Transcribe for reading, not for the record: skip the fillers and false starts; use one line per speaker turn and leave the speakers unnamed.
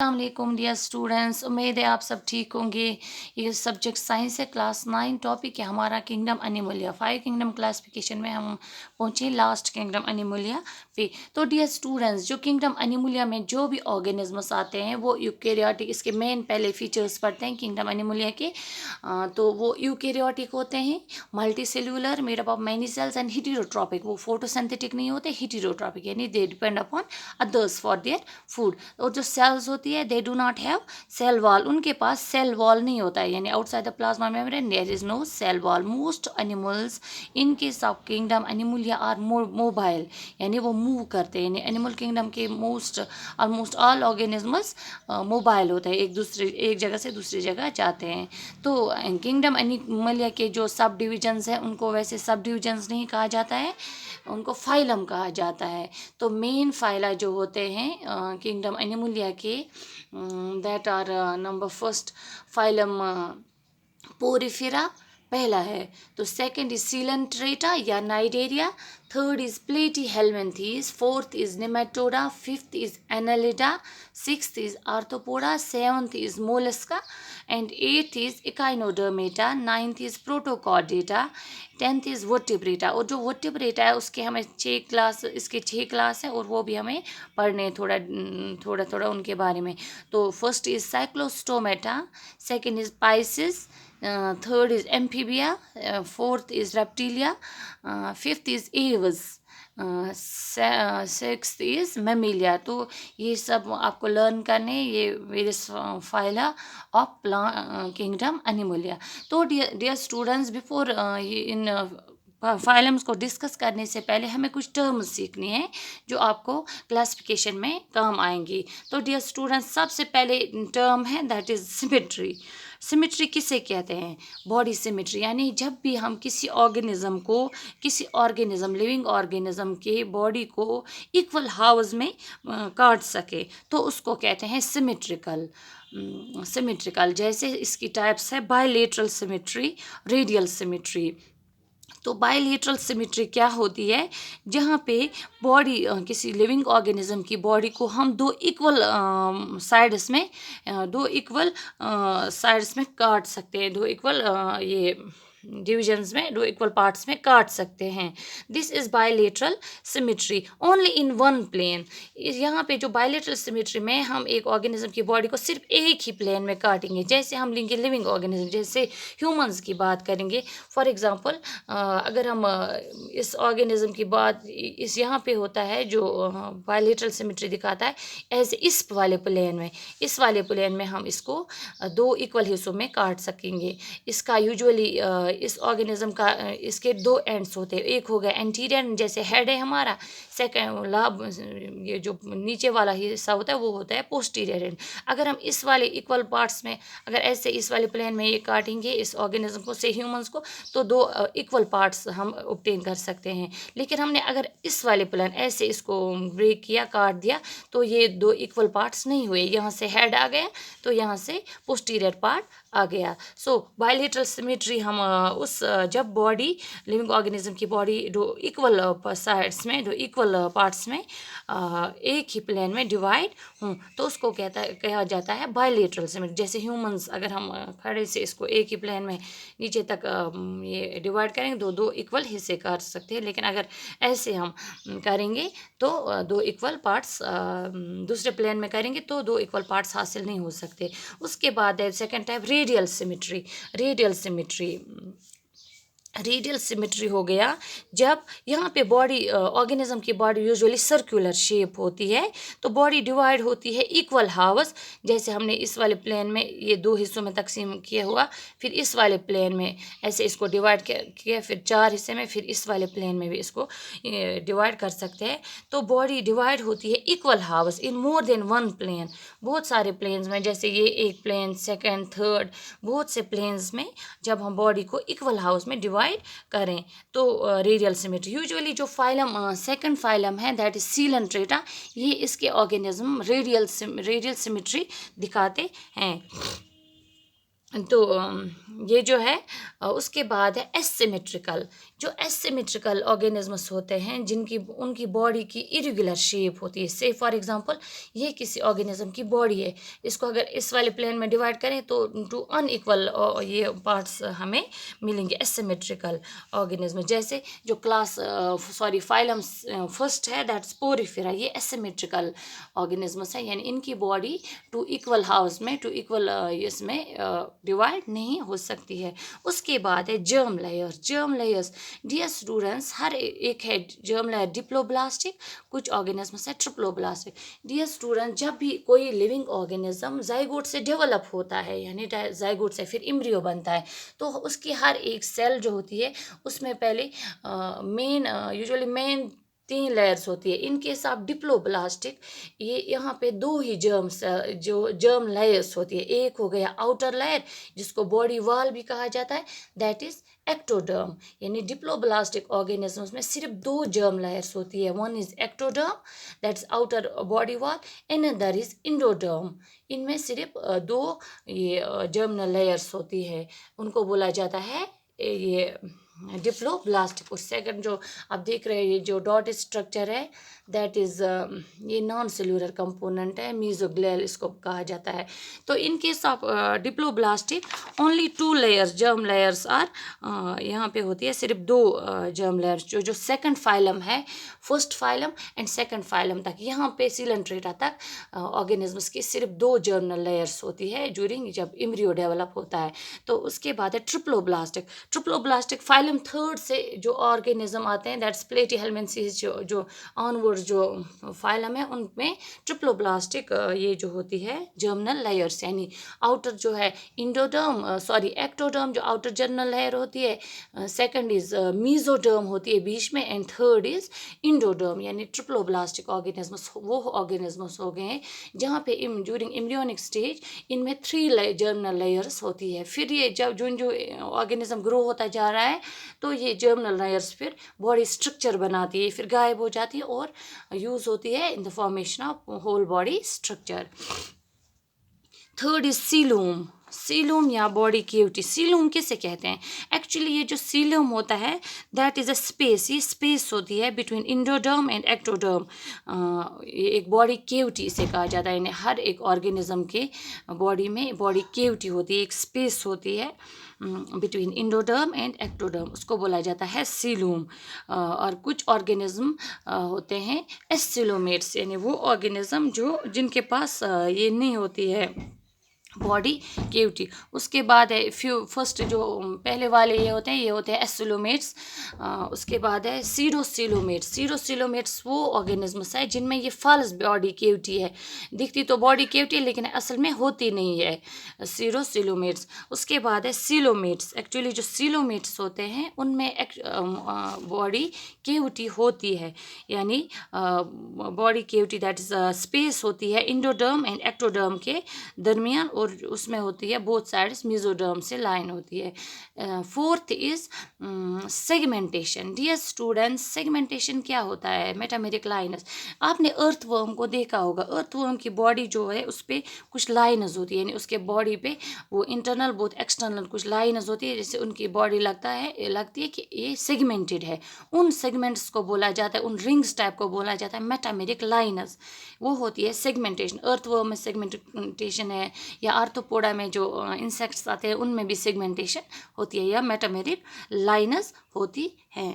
अस्सलाम dear students, उम्मीद है आप सब ठीक होंगे। ये सब्जेक्ट साइंस है, क्लास 9 टॉपिक है हमारा किंगडम एनिमलिया। 5 किंगडम क्लासिफिकेशन में हम पहुँचे लास्ट किंगडम एनिमलिया पे। तो डियर स्टूडेंट्स, जो किंगडम एनिमलिया में जो भी ऑर्गेनिजम्स आते हैं वो यूकेरियोटिक, इसके मेन पहले फीचर्स पढ़ते हैं किंगडम एनिमलिया के। तो वो यूकेरियोटिक होते हैं, multicellular, made up of many cells and heterotrophic. वो फोटोसिंथेटिक नहीं होते, हिटेरोट्रॉपिक यानी they depend upon others for their food. और जो सेल्स होती है they do not have cell wall, उनके पास सेल वॉल नहीं होता है, यानी outside the plasma membrane there is no cell wall. Most animals in case of kingdom Animalia are mobile, यानी वो मूव करते हैं। यानी एनिमल किंगडम के ऑलमोस्ट ऑल ऑर्गेनिजम्स मोबाइल होते हैं, एक जगह से दूसरी जगह जाते हैं। तो किंगडम एनिमलिया के जो सब डिविजन्स हैं उनको वैसे सब डिविजन्स नहीं कहा जाता है, उनको फाइलम कहा जाता है। तो मेन फाइला जो होते हैं किंगडम एनिमलिया के, that are number first phylum Porifera पहला है। तो सेकंड इज सीलेंट्रेटा या Cnidaria, third is Platyhelminthes, fourth is Nematoda, fifth is Annelida, sixth is Arthropoda, seventh is Mollusca and eighth is Echinodermata, ninth is Protochordata, tenth is Vertebrata. और जो vertebrata है उसके हमें 6 class है और वो भी हमें पढ़ने थोड़ा उनके बारे में। तो first is Cyclostomata, second is Pisces, third is amphibia, fourth is reptilia, fifth is aves, sixth is Mammalia. तो ये सब आपको लर्न करने, ये various phyla of kingdom Animalia. तो डियर स्टूडेंट्स, बिफोर इन फाइलम्स को डिस्कस करने से पहले हमें कुछ टर्म्स सीखनी है जो आपको क्लासिफिकेशन में काम आएंगी। तो डियर स्टूडेंट्स, सबसे पहले टर्म है दैट इज सिमेट्री। सिमेट्री किसे कहते हैं? बॉडी सिमेट्री, यानी जब भी हम किसी लिविंग ऑर्गेनिज्म के बॉडी को इक्वल हाउस में काट सके तो उसको कहते हैं सिमेट्रिकल। जैसे इसकी टाइप्स है बायलेटरल सिमेट्री, रेडियल सिमेट्री। तो बायलेटरल सिमेट्री क्या होती है? जहाँ पे बॉडी, किसी लिविंग ऑर्गेनिज्म की बॉडी को हम दो इक्वल साइड्स में काट सकते हैं, दो इक्वल ये डिविजन्स में, दो इक्वल पार्ट्स में काट सकते हैं। This is bilateral symmetry only in one plane. यहाँ पे जो बायलेटरल सिमेट्री में हम एक ऑर्गेनिज्म की बॉडी को सिर्फ एक ही प्लेन में काटेंगे। जैसे हम लेंगे लिविंग ऑर्गेनिज्म, जैसे ह्यूमंस की बात करेंगे फॉर एग्जांपल, अगर हम इस ऑर्गेनिज्म की बात, इस यहाँ पे होता है जो बायलेटरल सिमेट्री दिखाता है ऐसे इस वाले प्लेन में हम इसको दो इक्वल हिस्सों में काट सकेंगे। इसका यूजुअली इस ऑर्गेनिज्म का इसके दो एंड्स होते हैं, एक हो गया एंटीरियर, जैसे हेड है हमारा, सेकेंड लाभ, ये जो नीचे वाला हिस्सा होता है वो होता है पोस्टीरियर एंड। अगर हम इस वाले इक्वल पार्ट्स में, अगर ऐसे इस वाले प्लेन में ये काटेंगे इस ऑर्गेनिज्म को, से ह्यूमंस को, तो दो इक्वल पार्ट्स हम ऑब्टेन कर सकते हैं। लेकिन हमने अगर इस वाले प्लेन ऐसे इसको ब्रेक किया, काट दिया, तो ये दो इक्वल पार्ट्स नहीं हुए। यहाँ से हेड आ गया तो यहाँ से पोस्टीरियर पार्ट आ गया। सो बायलेटरल सिमेट्री हम जब बॉडी, लिविंग ऑर्गेनिज्म की बॉडी दो इक्वल साइड्स में, दो इक्वल पार्ट्स में एक ही प्लेन में डिवाइड तो उसको कहा जाता है बायलेटरल सिमेट्री। जैसे ह्यूमंस, अगर हम खड़े से इसको एक ही प्लेन में नीचे तक ये डिवाइड करेंगे तो दो इक्वल हिस्से कर सकते हैं। लेकिन अगर ऐसे हम करेंगे तो दो इक्वल पार्ट्स, दूसरे प्लेन में करेंगे तो दो इक्वल पार्ट्स हासिल नहीं हो सकते। उसके बाद है सेकेंड टाइप रेडियल सिमेट्री हो गया जब यहाँ पे बॉडी, ऑर्गेनिज्म की बॉडी यूजुअली सर्कुलर शेप होती है, तो बॉडी डिवाइड होती है इक्वल हाउस। जैसे हमने इस वाले प्लेन में ये दो हिस्सों में तकसीम किया हुआ, फिर इस वाले प्लेन में ऐसे इसको डिवाइड किया, फिर 4 हिस्से में, फिर इस वाले प्लेन में भी इसको डिवाइड कर सकते हैं। तो बॉडी डिवाइड होती है equal halves in more than one plane, बहुत सारे प्लेन्स में, जैसे ये एक प्लेन, सेकेंड, थर्ड, बहुत से प्लेन्स में जब हम बॉडी को इक्वल हाउस में डिवाइड करें तो रेडियल सिमेट्री। यूजुअली जो फाइलम, सेकंड फाइलम है दैट इज सीलेंट्रेटा, ये इसके ऑर्गेनिज्म रेडियल सिमेट्री दिखाते हैं। तो ये जो है उसके बाद है एसिमेट्रिकल। जो एसिमेट्रिकल ऑर्गेनिजम्स होते हैं जिनकी उनकी बॉडी की इरेगुलर शेप होती है, से फॉर एग्जांपल ये किसी ऑर्गेनिज्म की बॉडी है, इसको अगर इस वाले प्लेन में डिवाइड करें तो टू अनइक्वल ये पार्ट्स हमें मिलेंगे एसिमेट्रिकल ऑर्गेनिज्म। जैसे जो क्लास सॉरी फाइलम फर्स्ट है दैट्स पोरिफेरा, ये एसिमेट्रिकल ऑर्गेनिजम्स है, यानी इनकी बॉडी टू इक्वल हाउस में टू इक्वल इसमें डिवाइड नहीं हो सकती है। उसके बाद है germ layer. Germ layers dear students, हर एक है जर्म लेयर डिप्लोब्लास्टिक, कुछ ऑर्गेनिज्म्स है ट्रिप्लोब्लास्टिक। डियर स्टूडेंट, जब भी कोई लिविंग ऑर्गेनिज्म जाइगोट से डेवलप होता है, यानी जाइगोट से फिर इम्ब्रियो बनता है, तो उसकी हर एक सेल जो होती है उसमें पहले मेन यूजुअली मेन 3 लेयर्स होती है। इनके साथ डिप्लोब्लास्टिक, ये यहाँ पे 2 ही जर्म्स जो जर्म लेयर्स होती है। एक हो गया आउटर लेयर जिसको बॉडी वॉल भी कहा जाता है, दैट इज एक्टोडर्म। यानी डिप्लोब्लास्टिक ऑर्गेनिजम्स में सिर्फ 2 जर्म लेयर्स होती है, one is ectoderm that's outer body wall, another is endoderm. इनमें सिर्फ 2 ये जर्मिनल लेयर्स होती है, उनको बोला जाता है ये डिप्लोब्लास्टिक। और सेकंड जो आप देख रहे हैं ये जो डॉट स्ट्रक्चर है दैट इज़ ये नॉन सेल्यूलर कंपोनेंट है, मीजोग्लियल इसको कहा जाता है। तो in case of diploblastic only 2 layers germ layers are, यहाँ पे होती है सिर्फ 2 जर्म लेयर्स। जो सेकंड फाइलम है, first phylum and second phylum तक, यहाँ पे सिलेंट्रेटा तक ऑर्गेनिजम्स की सिर्फ 2 जर्मिनल लेयर्स होती है ड्यूरिंग जब इम्ब्रियो डेवलप होता है। तो उसके बाद है ट्रिप्लोब्लास्टिक। ट्रिप्लोब्लास्टिक फाइलम थर्ड से जो ऑर्गेनिज्म आते हैं दैट्स प्लेटिहेल्मिन्थेसिस, जो ऑनवर्ड जो फाइलम है उनमें ट्रिप्लोब्लास्टिक ये जो होती है जर्मिनल लेयर्स, यानी आउटर जो है इंडोडर्म सॉरी एक्टोडर्म जो आउटर जर्मिनल लेयर होती है, सेकंड इज मीजोडर्म होती है बीच में, एंड थर्ड इज इंडोडर्म। यानी ट्रिप्लोब्लास्टिक ऑर्गेनिजम्स वो ऑर्गेनिजम्स हो गए हैं जहाँ पे ड्यूरिंग एम्ब्रियोनिक स्टेज इनमें 3 जर्मिनल लेयर्स होती है। फिर ये जब जो ऑर्गेनिज्म ग्रो होता जा रहा है तो ये जर्मिनल लेयर्स फिर बॉडी स्ट्रक्चर बनाती है, फिर गायब हो जाती है और यूज़ होती है in the formation of whole body structure. Third is coelom. Coelom या बॉडी केविटी। सीलूम किसे कहते हैं? एक्चुअली ये जो सीलूम होता है दैट इज़ अ स्पेस, ये स्पेस होती है बिटवीन इंडोडर्म एंड एक्टोडर्म। ये एक बॉडी केविटी इसे कहा जाता है, यानी हर एक ऑर्गेनिज्म के बॉडी में बॉडी केविटी होती है, एक स्पेस होती है बिटवीन इंडोडर्म एंड एक्टोडर्म, उसको बोला जाता है सीलूम। और कुछ ऑर्गेनिज्म होते हैं एस्सिलोमेट्स, यानी वो ऑर्गेनिज्म जो जिनके पास ये नहीं होती है बॉडी केविटी। उसके बाद है फर्स्ट जो पहले वाले ये होते हैं एस्सिलोमेट्स। उसके बाद है सीरोसिलोमेट्स। सीरोसिलोमेट्स वो ऑर्गेनिजम्स है जिनमें ये फॉल्स बॉडी केविटी है, दिखती तो बॉडी केविटी है लेकिन असल में होती नहीं है, सीरोसिलोमेट्स। उसके बाद है सीलोमेट्स। एक्चुअली जो सीलोमेट्स होते हैं उनमें बॉडी केविटी होती है, यानी body cavity that is space होती है इंडोडर्म एंड एक्टोडर्म के दरमियान, और उसमें होती है बोथ साइड्स मेसोडर्म से लाइन होती है। Fourth is segmentation. Dear students, segmentation क्या होता है? Metameric lines. आपने अर्थवर्म को देखा होगा, अर्थवर्म की बॉडी जो है उस पर कुछ लाइनस होती है, यानी उसके बॉडी पे वो इंटरनल बोथ एक्सटर्नल कुछ लाइनस होती है, जिससे उनकी बॉडी लगती है कि ये सेगमेंटेड है। उन सेगमेंट्स को बोला जाता है, उन रिंग्स टाइप को बोला जाता है मेटामेरिक लाइनस, वो होती है सेगमेंटेशन। अर्थवर्म में सेगमेंटेशन है, या आर्थ्रोपोडा में जो इंसेक्ट्स आते हैं उनमें भी सेगमेंटेशन होती है या मेटामेरिक लाइनस होती है।